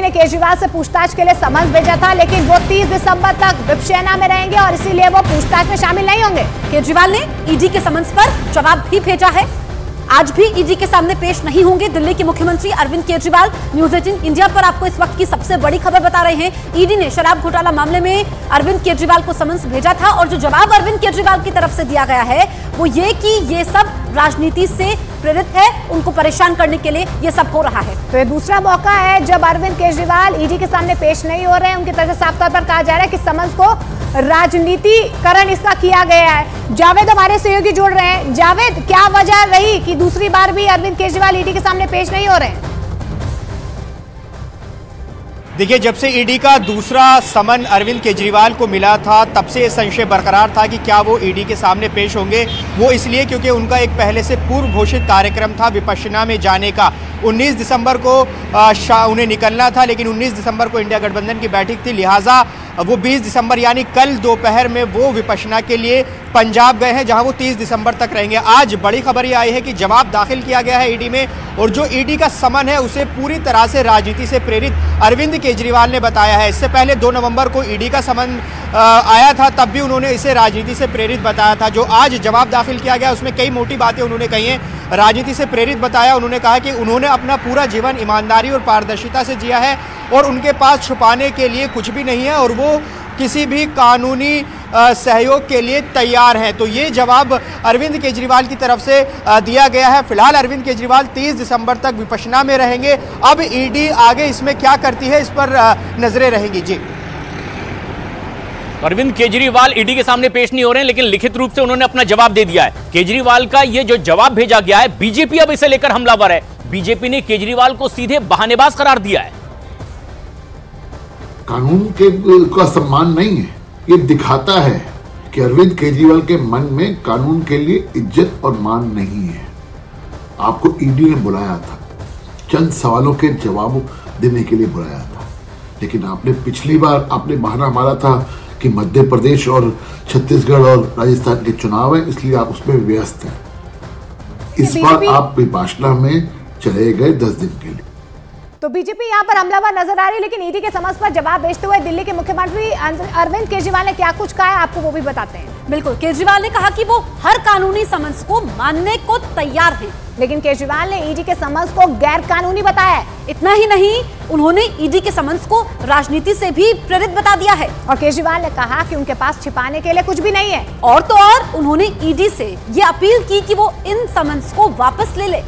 ने केजरीवाल से पूछताछ के लिए समन्स भेजा था, लेकिन वो 30 दिसंबर तक विपसेना में रहेंगे और इसीलिए वो पूछताछ में शामिल नहीं होंगे। केजरीवाल ने ईडी के समन्स पर जवाब भी भेजा है। आज भी ईडी के सामने पेश नहीं होंगे दिल्ली के मुख्यमंत्री अरविंद केजरीवाल। न्यूज़ 18 इंडिया पर आपको इस वक्त की सबसे बड़ी खबर बता रहे हैं। ईडी ने शराब घोटाला मामले में अरविंद केजरीवाल को समन्स भेजा था और जो जवाब अरविंद केजरीवाल की तरफ से दिया गया है वो ये कि ये सब राजनीति से प्रेरित है, उनको परेशान करने के लिए ये सब हो रहा है। तो ये दूसरा मौका है जब अरविंद केजरीवाल ईडी के सामने पेश नहीं हो रहे हैं। उनकी तरफ से साफ तौर पर कहा जा रहा है कि समन्स को राजनीतिकरण इसका किया गया है। जावेद हमारे सहयोगी जुड़ रहे हैं। जावेद, क्या वजह रही कि दूसरी बार भी अरविंद केजरीवाल ईडी के सामने पेश नहीं हो रहे हैं? देखिए, जब से ईडी का दूसरा समन अरविंद केजरीवाल को मिला था तब से ये संशय बरकरार था कि क्या वो ईडी के सामने पेश होंगे। वो इसलिए क्योंकि उनका एक पहले से पूर्व घोषित कार्यक्रम था विपश्यना में जाने का। 19 दिसंबर को उन्हें निकलना था, लेकिन 19 दिसंबर को इंडिया गठबंधन की बैठक थी, लिहाजा वो 20 दिसंबर यानी कल दोपहर में वो विपश्यना के लिए पंजाब गए हैं, जहां वो 30 दिसंबर तक रहेंगे। आज बड़ी खबर ये आई है कि जवाब दाखिल किया गया है ईडी में, और जो ईडी का समन है उसे पूरी तरह से राजनीति से प्रेरित अरविंद केजरीवाल ने बताया है। इससे पहले 2 नवंबर को ईडी का समन आया था, तब भी उन्होंने इसे राजनीति से प्रेरित बताया था। जो आज जवाब दाखिल किया गया उसमें कई मोटी बातें उन्होंने कही हैं, राजनीति से प्रेरित बताया। उन्होंने कहा कि उन्होंने अपना पूरा जीवन ईमानदारी और पारदर्शिता से जिया है और उनके पास छुपाने के लिए कुछ भी नहीं है और वो किसी भी कानूनी सहयोग के लिए तैयार हैं। तो ये जवाब अरविंद केजरीवाल की तरफ से दिया गया है। फिलहाल अरविंद केजरीवाल 30 दिसंबर तक विपश्यना में रहेंगे। अब ईडी आगे इसमें क्या करती है इस पर नजरें रहेंगी। जी, अरविंद केजरीवाल ईडी के सामने पेश नहीं हो रहे हैं, लेकिन लिखित रूप से उन्होंने अपना जवाब दे दिया है। केजरीवाल का ये जो जवाब भेजा गया है, बीजेपी अब इसे लेकर हमलावर है। बीजेपी ने केजरीवाल को सीधे बहानेबाज करार दिया है। कानून के का सम्मान नहीं है, ये दिखाता है कि अरविंद केजरीवाल के मन में कानून के लिए इज्जत और मान नहीं है। आपको ईडी ने बुलाया था, चंद सवालों के जवाब देने के लिए बुलाया था, लेकिन आपने पिछली बार आपने बहाना मारा था कि मध्य प्रदेश और छत्तीसगढ़ और राजस्थान के चुनाव है, इसलिए आप उसमें व्यस्त हैं। इस बार आप विपश्यना में चले गए 10 दिन के लिए। तो बीजेपी यहाँ पर हमलावर नजर आ रही है, लेकिन ईडी के समन्स पर जवाब भेजते हुए दिल्ली के मुख्यमंत्री अरविंद केजरीवाल ने क्या कुछ कहा है, आपको वो भी बताते हैं। बिल्कुल, केजरीवाल ने कहा कि वो हर कानूनी समन्स को मानने को तैयार हैं, लेकिन केजरीवाल ने ईडी के समन्स को गैर कानूनी बताया है। इतना ही नहीं, उन्होंने ईडी के समन्स को राजनीति से भी प्रेरित बता दिया है। और केजरीवाल ने कहा कि उनके पास छिपाने के लिए कुछ भी नहीं है। और तो और उन्होंने ईडी से ये अपील की कि वो इन समन्स को वापस ले ले।